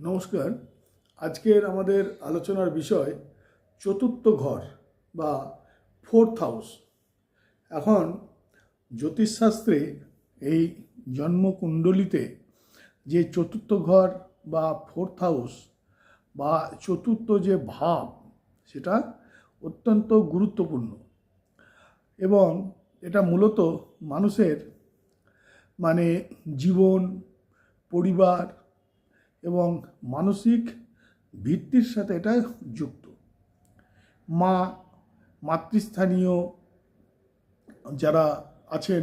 নমস্কার। আজকের আমাদের আলোচনার বিষয় চতুর্থ ঘর বা ফোর্থ হাউস। এখন জ্যোতিষশাস্ত্রে এই জন্মকুণ্ডলিতে যে চতুর্থ ঘর বা ফোর্থ হাউস বা চতুর্থ যে ভাব, সেটা অত্যন্ত গুরুত্বপূর্ণ এবং এটা মূলত মানুষের জীবন, পরিবার এবং মানসিক ভিত্তির সাথে এটা যুক্ত। মাতৃস্থানীয় যারা আছেন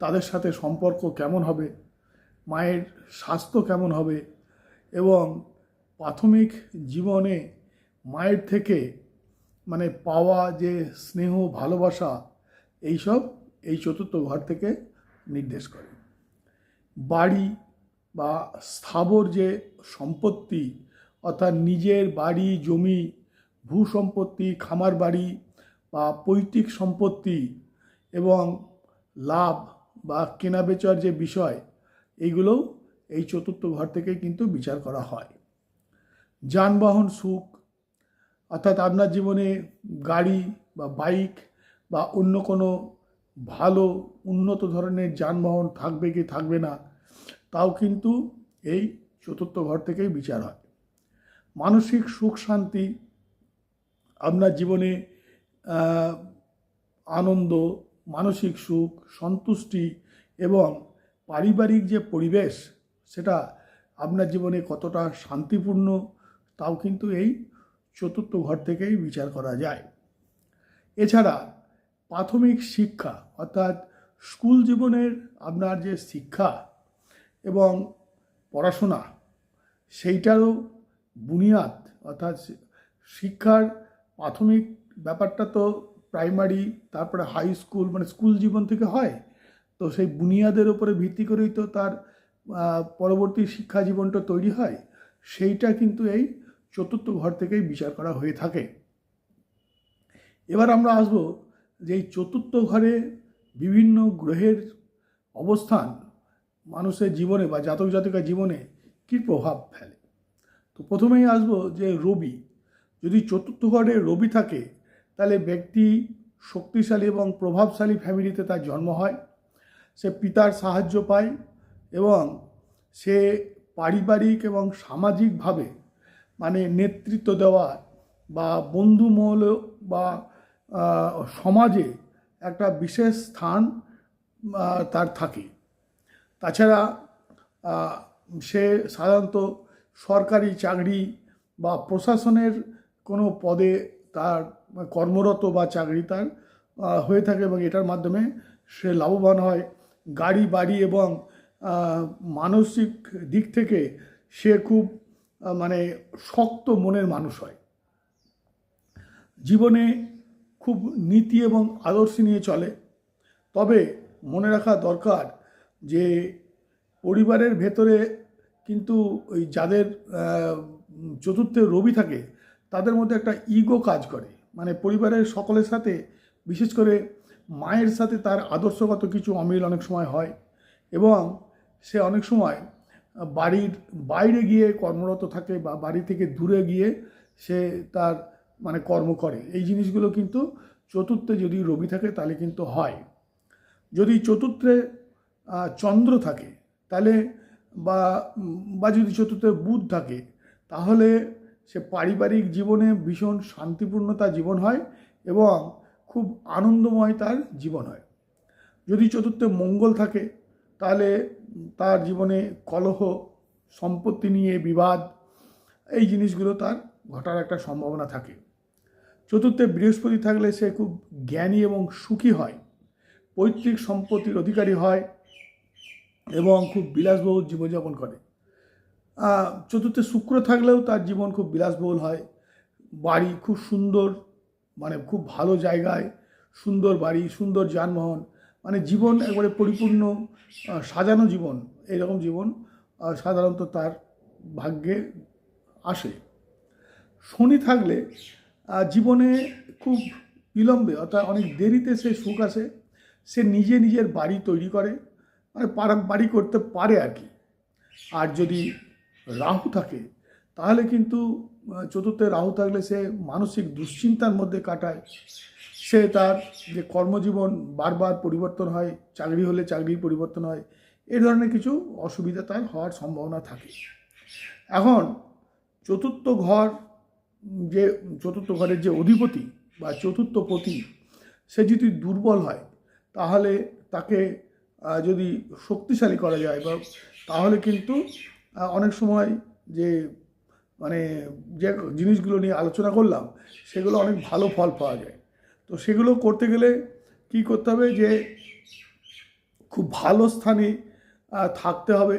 তাদের সাথে সম্পর্ক কেমন হবে, মায়ের স্বাস্থ্য কেমন হবে এবং প্রাথমিক জীবনে মায়ের থেকে পাওয়া যে স্নেহ, ভালোবাসা, এইসব এই চতুর্থ ঘর থেকে নির্দেশ করে। বাড়ি বা স্থাবর যে সম্পত্তি, অর্থাৎ নিজের বাড়ি, জমি, ভূ সম্পত্তি, খামার বাড়ি বা পৈতৃক সম্পত্তি এবং লাভ বা কেনাবেচার যে বিষয়, এইগুলোও এই চতুর্থ ঘর থেকে কিন্তু বিচার করা হয়। যানবাহন সুখ, অর্থাৎ আপনার জীবনে গাড়ি বা বাইক বা অন্য কোনো ভালো উন্নত ধরনের যানবাহন থাকবে কি থাকবে না, তাও কিন্তু এই চতুর্থ ঘর থেকেই বিচার হয়। মানসিক সুখ শান্তি, আপনার জীবনে আনন্দ, মানসিক সুখ, সন্তুষ্টি এবং পারিবারিক যে পরিবেশ, সেটা আপনার জীবনে কতটা শান্তিপূর্ণ, তাও কিন্তু এই চতুর্থ ঘর থেকেই বিচার করা যায়। এছাড়া প্রাথমিক শিক্ষা, অর্থাৎ স্কুল জীবনের আপনার যে শিক্ষা এবং পড়াশোনা, সেইটারও বুনিয়াদ, অর্থাৎ শিক্ষার প্রাথমিক ব্যাপারটা তো প্রাইমারি, তারপরে হাই স্কুল, স্কুল জীবন থেকে হয়। তো সেই বুনিয়াদের উপরে ভিত্তি করেই তো তার পরবর্তী শিক্ষা জীবনটা তৈরি হয়। সেইটা কিন্তু এই চতুর্থ ঘর থেকেই বিচার করা হয়ে থাকে। এবার আমরা আসবো যে এই চতুর্থ ঘরে বিভিন্ন গ্রহের অবস্থান মানুষের জীবনে বা জাতক জাতিকার জীবনে কী প্রভাব ফেলে। তো প্রথমেই আসবো যে রবি। যদি চতুর্থ ঘরে রবি থাকে, তাহলে ব্যক্তি শক্তিশালী এবং প্রভাবশালী ফ্যামিলিতে তার জন্ম হয়। সে পিতার সাহায্য পায় এবং সে পারিবারিক এবং সামাজিকভাবে নেতৃত্ব দেওয়া বা বন্ধুমহল বা সমাজে একটা বিশেষ স্থান তার থাকে। তাছাড়া সে সাধারণত সরকারি চাকরি বা প্রশাসনের কোনো পদে তার কর্মরত বা চাকরি তার হয়ে থাকে এবং এটার মাধ্যমে সে লাভবান হয়। গাড়ি বাড়ি এবং মানসিক দিক থেকে সে খুব শক্ত মনের মানুষ হয়। জীবনে খুব নীতি এবং আদর্শ নিয়ে চলে। তবে মনে রাখা দরকার যে পরিবারের ভেতরে কিন্তু ওই যাদের চতুর্থে রবি থাকে, তাদের মধ্যে একটা ইগো কাজ করে। পরিবারের সকলের সাথে, বিশেষ করে মায়ের সাথে তার আদর্শগত কিছু অমিল অনেক সময় হয় এবং সে অনেক সময় বাড়ির বাইরে গিয়ে কর্মরত থাকে বা বাড়ি থেকে দূরে গিয়ে সে তার কর্ম করে। এই জিনিসগুলো কিন্তু চতুর্থে যদি রবি থাকে তাহলে কিন্তু হয়। যদি চতুর্থে চন্দ্র থাকে তাহলে বা যদি চতুর্থে বুধ থাকে, তাহলে সে পারিবারিক জীবনে ভীষণ শান্তিপূর্ণ তার জীবন হয় এবং খুব আনন্দময় তার জীবন হয়। যদি চতুর্থে মঙ্গল থাকে, তাহলে তার জীবনে কলহ, সম্পত্তি নিয়ে বিবাদ, এই জিনিসগুলো তার ঘটার একটা সম্ভাবনা থাকে। চতুর্থে বৃহস্পতি থাকলে সে খুব জ্ঞানী এবং সুখী হয়, পৈতৃক সম্পত্তির অধিকারী হয় এবং খুব বিলাসবহুল জীবনযাপন করে। চতুর্থে শুক্র থাকলেও তার জীবন খুব বিলাসবহুল হয়। বাড়ি খুব সুন্দর, খুব ভালো জায়গায়, সুন্দর বাড়ি, সুন্দর যানবাহন, জীবন একবারে পরিপূর্ণ সাজানো জীবন। এরকম জীবন সাধারণত তার ভাগ্যে আসে। শনি থাকলে জীবনে খুব বিলম্বে, অর্থাৎ অনেক দেরিতে সে সুখ আসে। সে নিজের বাড়ি তৈরি করে, বাড়ি করতে পারে আর কি। আর যদি রাহু থাকে, তাহলে কিন্তু চতুর্থে রাহু থাকলে সে মানসিক দুশ্চিন্তার মধ্যে কাটায়। সে তার যে কর্মজীবন বারবার পরিবর্তন হয়, চাকরি হলে চাকরির পরিবর্তন হয়, এই ধরনের কিছু অসুবিধা তার হওয়ার সম্ভাবনা থাকে। এখন চতুর্থ ঘর, যে চতুর্থ ঘরের যে অধিপতি বা চতুর্থ পতি, সে যদি দুর্বল হয় তাহলে তাকে যদি শক্তিশালী করা যায় বা তাহলে কিন্তু অনেক সময় যে মানে যে জিনিসগুলো নিয়ে আলোচনা করলাম সেগুলো অনেক ভালো ফল পাওয়া যায়। তো সেগুলো করতে গেলে কি করতে হবে, যে খুব ভালো স্থানে থাকতে হবে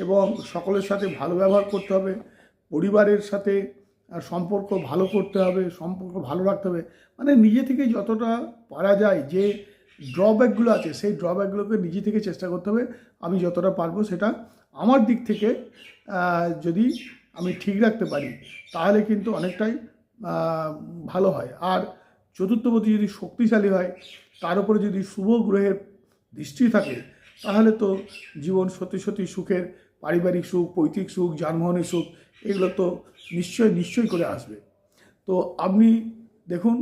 এবং সকলের সাথে ভালো ব্যবহার করতে হবে, পরিবারের সাথে সম্পর্ক ভালো করতে হবে, সম্পর্ক ভালো রাখতে হবে। মানে নিজে থেকে যতটা পারা যায় যে ড্রব্যাকগুলো আছে সেই ড্রব্যাকগুলোকে নিজে থেকে চেষ্টা করতে হবে। আমি যতটা পারবো সেটা আমার দিক থেকে যদি আমি ঠিক রাখতে পারি তাহলে কিন্তু অনেকটাই ভালো হয়। আর চতুর্থপতি যদি শক্তিশালী হয়, তার উপরে যদি শুভ গ্রহের দৃষ্টি থাকে, তাহলে তো জীবন সত্যি সত্যি সুখের, পারিবারিক সুখ, পৈতৃক সুখ, যানবাহনের সুখ, এগুলো তো নিশ্চয়ই করে আসবে। তো আপনি দেখুন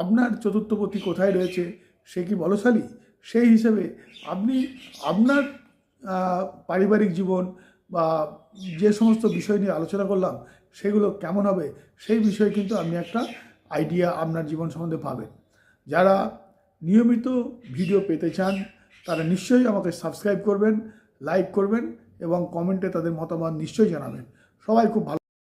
আপনার চতুর্থপতি কোথায় রয়েছে, সে কি বলশালী, সেই হিসেবে আপনি আপনার পারিবারিক জীবন বা যে সমস্ত বিষয় নিয়ে আলোচনা করলাম সেগুলো কেমন হবে সেই বিষয়ে কিন্তু আপনি একটা আইডিয়া আপনার জীবন সম্বন্ধে পাবেন। যারা নিয়মিত ভিডিও পেতে চান তারা নিশ্চয়ই আমাকে সাবস্ক্রাইব করবেন, লাইক করবেন এবং কমেন্টে তাদের মতামত নিশ্চয়ই জানাবেন। সবাই খুব ভালো